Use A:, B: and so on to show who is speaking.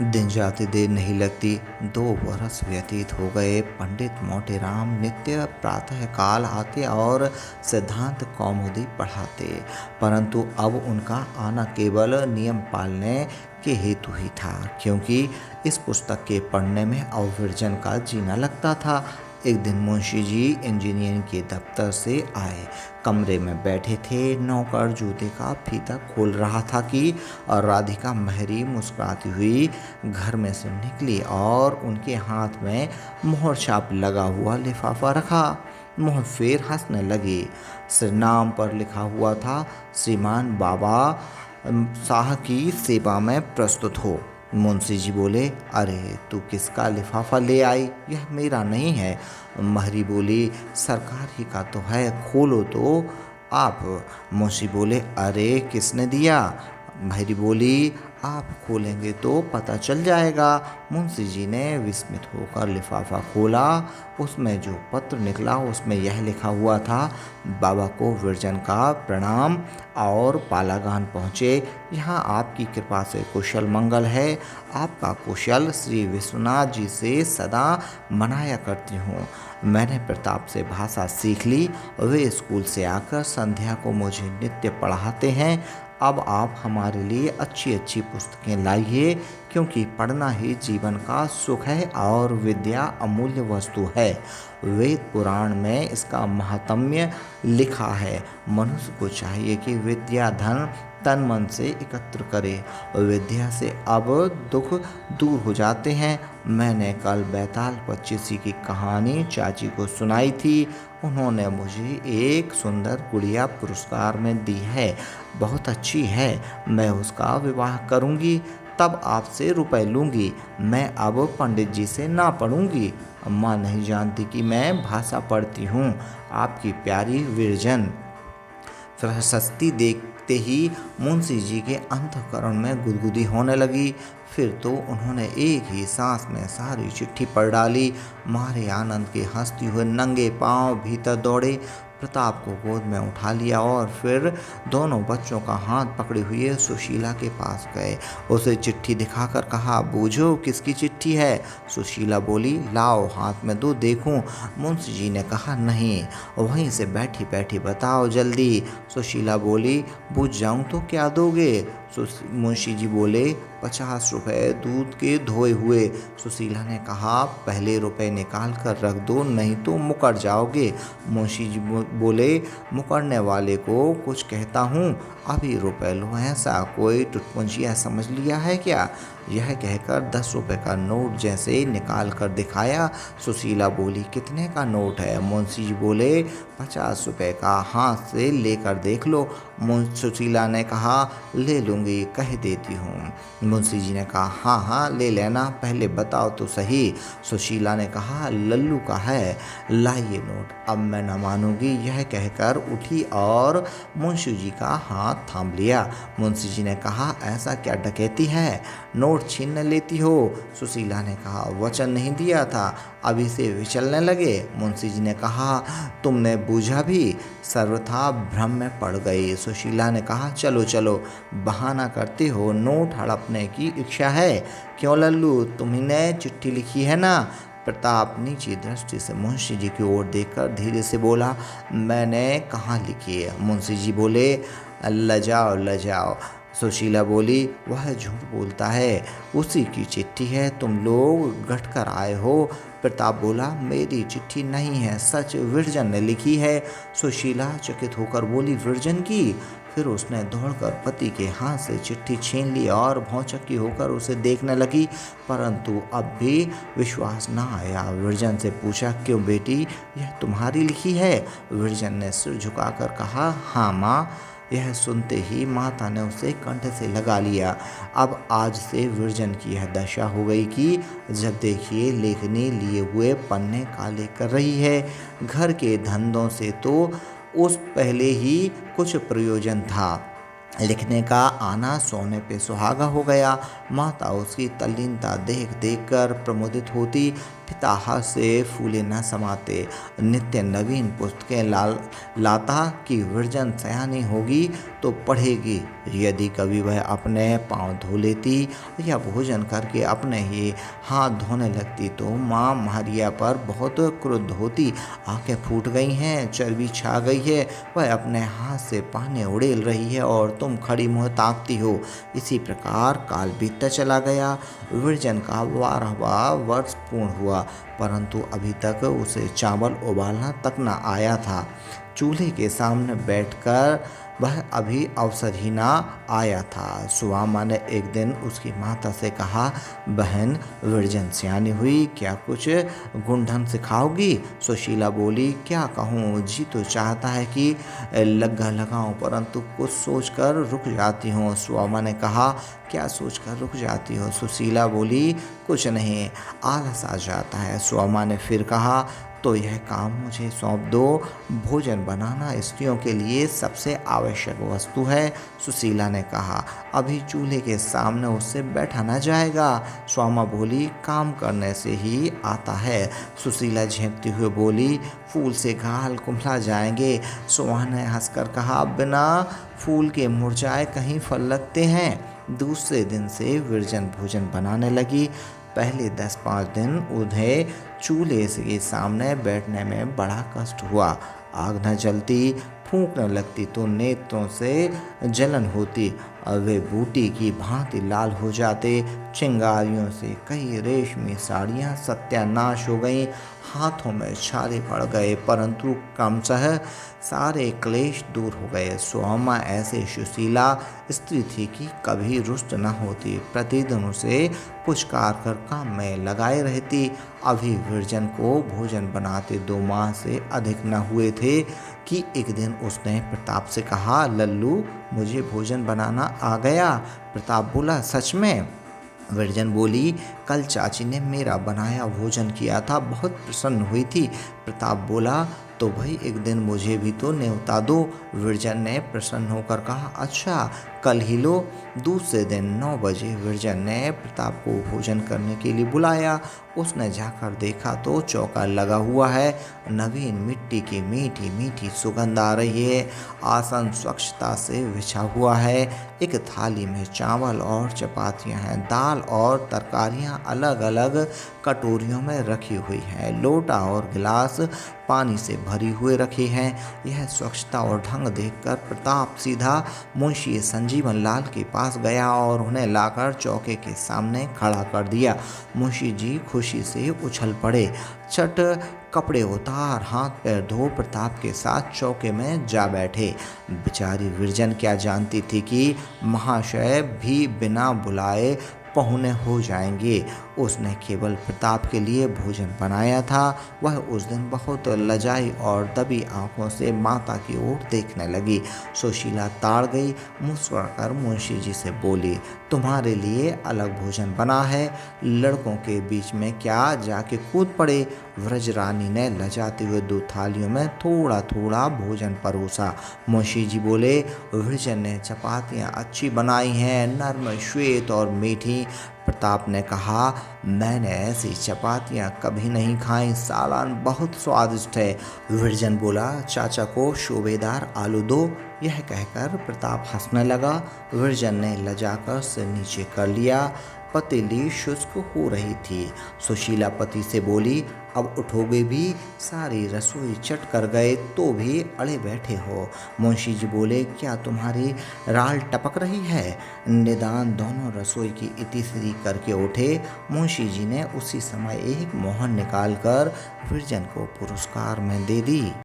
A: दिन जाते देर नहीं लगती। 2 वर्ष व्यतीत हो गए। पंडित मोटेराम नित्य प्रातःकाल आते और सिद्धांत कौमुदी पढ़ाते, परंतु अब उनका आना केवल नियम पालने के हेतु ही था, क्योंकि इस पुस्तक के पढ़ने में अविरजन का जीना लगता था। एक दिन मुंशी जी इंजीनियरिंग के दफ्तर से आए। कमरे में बैठे थे। नौकर जूते का फीता खोल रहा था कि राधिका महरी मुस्कुराती हुई घर में से निकली और उनके हाथ में मोहर छाप लगा हुआ लिफाफा रखा। मुँह फेर हंसने लगी। सिरनाम पर लिखा हुआ था, श्रीमान बाबा शाह की सेवा में प्रस्तुत हो। मुंशी जी बोले, अरे तू किसका लिफाफा ले आई, यह मेरा नहीं है। महरी बोली, सरकार ही का तो है, खोलो तो आप। मुंशी बोले, अरे किसने दिया। महरी बोली, आप खोलेंगे तो पता चल जाएगा। मुंशी जी ने विस्मित होकर लिफाफा खोला। उसमें जो पत्र निकला उसमें यह लिखा हुआ था, बाबा को विरजन का प्रणाम और पालागान पहुँचे। यहाँ आपकी कृपा से कुशल मंगल है। आपका कुशल श्री विश्वनाथ जी से सदा मनाया करती हूँ। मैंने प्रताप से भाषा सीख ली। वे स्कूल से आकर संध्या को मुझे नित्य पढ़ाते हैं। अब आप हमारे लिए अच्छी अच्छी पुस्तकें लाइए, क्योंकि पढ़ना ही जीवन का सुख है और विद्या अमूल्य वस्तु है। वेद पुराण में इसका महात्म्य लिखा है। मनुष्य को चाहिए कि विद्या धन तन मन से एकत्र करे। विद्या से अब दुख दूर हो जाते हैं। मैंने कल बैताल पच्चीसी की कहानी चाची को सुनाई थी। उन्होंने मुझे एक सुंदर गुड़िया पुरस्कार में दी है, बहुत अच्छी है। मैं उसका विवाह करूंगी, तब आपसे रुपए लूंगी। मैं अब पंडित जी से ना पढ़ूंगी। अम्मा नहीं जानती कि मैं भाषा पढ़ती हूँ। आपकी प्यारी विरजन। प्रशस्ति देखते ही मुंशी जी के अंतःकरण में गुदगुदी होने लगी। फिर तो उन्होंने एक ही सांस में सारी चिट्ठी पढ़ डाली। मारे आनंद के हंसते हुए नंगे पांव भीतर दौड़े। प्रताप को गोद में उठा लिया और फिर दोनों बच्चों का हाथ पकड़े हुए सुशीला के पास गए। उसे चिट्ठी दिखाकर कहा, बूझो किसकी चिट्ठी है। सुशीला बोली, लाओ हाथ में दो देखूं। मुंशी जी ने कहा, नहीं, वहीं से बैठी बैठी बताओ जल्दी। सुशीला बोली, बूझ जाऊं तो क्या दोगे। मुंशी जी बोले, 50 रुपए दूध के धोए हुए। सुशीला ने कहा, पहले रुपए निकाल कर रख दो, नहीं तो मुकर जाओगे। मुंशी जी बोले, मुकरने वाले को कुछ कहता हूँ, अभी रुपए लो, ऐसा कोई टुटपुंजिया समझ लिया है क्या। यह कहकर 10 रुपए का नोट जैसे निकाल कर दिखाया। सुशीला बोली, कितने का नोट है। मुंशी जी बोले, 50 रुपए का, हाथ से लेकर देख लो। सुशीला ने कहा, ले लूँगी, कह देती हूँ। मुंशी जी ने कहा, हाँ हाँ ले लेना, पहले बताओ तो सही। सुशीला ने कहा, लल्लू का है, लाइए नोट, अब मैं न मानूंगी। यह कहकर उठी और मुंशी जी का हाथ थाम लिया। मुंशी जी ने कहा, ऐसा क्या डकैती है, नोट छीन लेती हो। सुशीला ने कहा, वचन नहीं दिया था, अभी से विचलने लगे। मुंशी जी ने कहा, तुमने बूझा भी, सर्वथा भ्रम में पड़ गई। सुशीला ने कहा, चलो चलो, बहाना करते हो, नोट हड़पने की इच्छा है। क्यों लल्लू, तुम्ही चिट्ठी लिखी है ना। प्रताप नीची दृष्टि से मुंशी जी की ओर देखकर धीरे से बोला, मैंने कहाँ लिखी है। मुंशी जी बोले, लजाओ लजाओ। सुशीला बोली, वह झूठ बोलता है, उसी की चिट्ठी है, तुम लोग गठ कर आए हो। प्रताप बोला, मेरी चिट्ठी नहीं है, सच विरजन ने लिखी है। सुशीला चकित होकर बोली, विरजन की। फिर उसने दौड़कर पति के हाथ से चिट्ठी छीन ली और भौचक्की होकर उसे देखने लगी, परंतु अब भी विश्वास न आया। विरजन से पूछा, क्यों बेटी, यह तुम्हारी लिखी है। विरजन ने सिर झुकाकर कहा, हाँ माँ। यह सुनते ही माता ने उसे कंठ से लगा लिया। अब आज से विरजन की यह दशा हो गई कि जब देखिए लेखनी लिए हुए पन्ने काले कर रही है। घर के धंधों से तो उस पहले ही कुछ प्रयोजन था, लिखने का आना सोने पे सुहागा हो गया। माता उसकी तल्लीनता देख देख कर प्रमुदित होती, पिता हाथ से फूले न समाते। नित्य नवीन पुस्तकें लाता कि विरजन सयानी होगी तो पढ़ेगी। यदि कभी वह अपने पाँव धो लेती या भोजन करके अपने ही हाथ धोने लगती तो माँ मारिया पर बहुत क्रुद्ध होती। आंखें फूट गई हैं, चर्बी छा गई है, वह अपने हाथ से पानी उड़ेल रही है और तुम खड़ी मुँह ताकती हो। इसी प्रकार काल बीतता चला गया। विरजन का 12वां वर्ष पूर्ण हुआ, परंतु अभी तक उसे चावल उबालना तक न आया था। चूल्हे के सामने बैठकर वह अभी अवसर ही ना आया था। सुदामा ने एक दिन उसकी माता से कहा, बहन विरजन सियानी हुई, क्या कुछ गुण सिखाओगी? सुशीला बोली, क्या कहूँ, जी तो चाहता है कि लग्गा लगाऊं, परंतु कुछ सोचकर रुक जाती हूँ। सुदामा ने कहा, क्या सोचकर रुक जाती हो? सुशीला बोली, कुछ नहीं, आलस आ जाता है। सुदामा ने फिर कहा, तो यह काम मुझे सौंप दो। भोजन बनाना स्त्रियों के लिए सबसे आवश्यक वस्तु है। सुशीला ने कहा, अभी चूल्हे के सामने उससे बैठा न जाएगा। सुदामा बोली, काम करने से ही आता है। सुशीला झेंपती हुए बोली, फूल से गाल कुम्हला जाएंगे। सुदामा ने हंसकर कहा, बिना फूल के मुरझाए कहीं फल लगते हैं। दूसरे दिन से विरजन भोजन बनाने लगी। पहले 10-5 दिन उन्हें चूल्हे के सामने बैठने में बड़ा कष्ट हुआ। आग न जलती, फूंकने लगती तो नेत्रों से जलन होती और वे बूटी की भांति लाल हो जाते। चिंगारियों से कई रेशमी साड़ियाँ सत्यानाश हो गईं, हाथों में छाले पड़ गए, परंतु क्रमशः सारे क्लेश दूर हो गए। सुदामा ऐसे सुशीला स्त्री थी कि कभी रुष्ट न होती, प्रतिदिन उसे पुचकार कर काम में लगाए रहती। अभी विरजन को भोजन बनाते 2 माह से अधिक न हुए थे कि एक दिन उसने प्रताप से कहा, लल्लू मुझे भोजन बनाना आ गया। प्रताप बोला, सच में? विरजन बोली, कल चाची ने मेरा बनाया भोजन किया था, बहुत प्रसन्न हुई थी। प्रताप बोला, तो भाई एक दिन मुझे भी तो न्योता दो। विरजन ने प्रसन्न होकर कहा, अच्छा कल ही लो। दूसरे दिन 9 बजे विरजन ने प्रताप को भोजन करने के लिए बुलाया। उसने जाकर देखा तो चौका लगा हुआ है, नवीन मिट्टी की मीठी मीठी सुगंध आ रही है। आसन स्वच्छता से बिछा हुआ है। एक थाली में चावल और चपातियाँ हैं, दाल और तरकारियाँ अलग अलग कटोरियों में रखी हुई हैं। लोटा और गिलास पानी से भरी हुए रखे हैं। यह स्वच्छता और ढंग देखकर प्रताप सीधा मुंशी संजीवन लाल के पास गया और उन्हें लाकर चौके के सामने खड़ा कर दिया। मुंशी जी खुशी से उछल पड़े। चट कपड़े उतार, हाथ पैर धो प्रताप के साथ चौके में जा बैठे। बेचारी विरजन क्या जानती थी कि महाशय भी बिना बुलाए पहुने हो जाएंगे। उसने केवल प्रताप के लिए भोजन बनाया था। वह उस दिन बहुत लजाई और दबी आंखों से माता की ओर देखने लगी। सुशीला ताड़ गई, मुस्कुराकर मुंशी जी से बोली, तुम्हारे लिए अलग भोजन बना है, लड़कों के बीच में क्या जाके कूद पड़े। व्रजरानी ने लजाते हुए 2 थालियों में थोड़ा थोड़ा भोजन परोसा। मुंशी जी बोले, विरजन ने चपातियाँ अच्छी बनाई हैं, नर्म, श्वेत और मीठी। प्रताप ने कहा, मैंने ऐसी चपातियाँ कभी नहीं खाई, सालन बहुत स्वादिष्ट है। विरजन बोला, चाचा को शोभेदार आलू दो। यह कहकर प्रताप हंसने लगा। विरजन ने लजाकर सिर नीचे कर लिया। पतीली शुष्क हो रही थी। सुशीला पति से बोली, अब उठोगे भी? सारी रसोई चट कर गए तो भी अड़े बैठे हो। मुंशी जी बोले, क्या तुम्हारी राल टपक रही है? निदान दोनों रसोई की इतिश्री करके उठे। मुंशी जी ने उसी समय एक मोहर निकालकर विरजन को पुरस्कार में दे दी।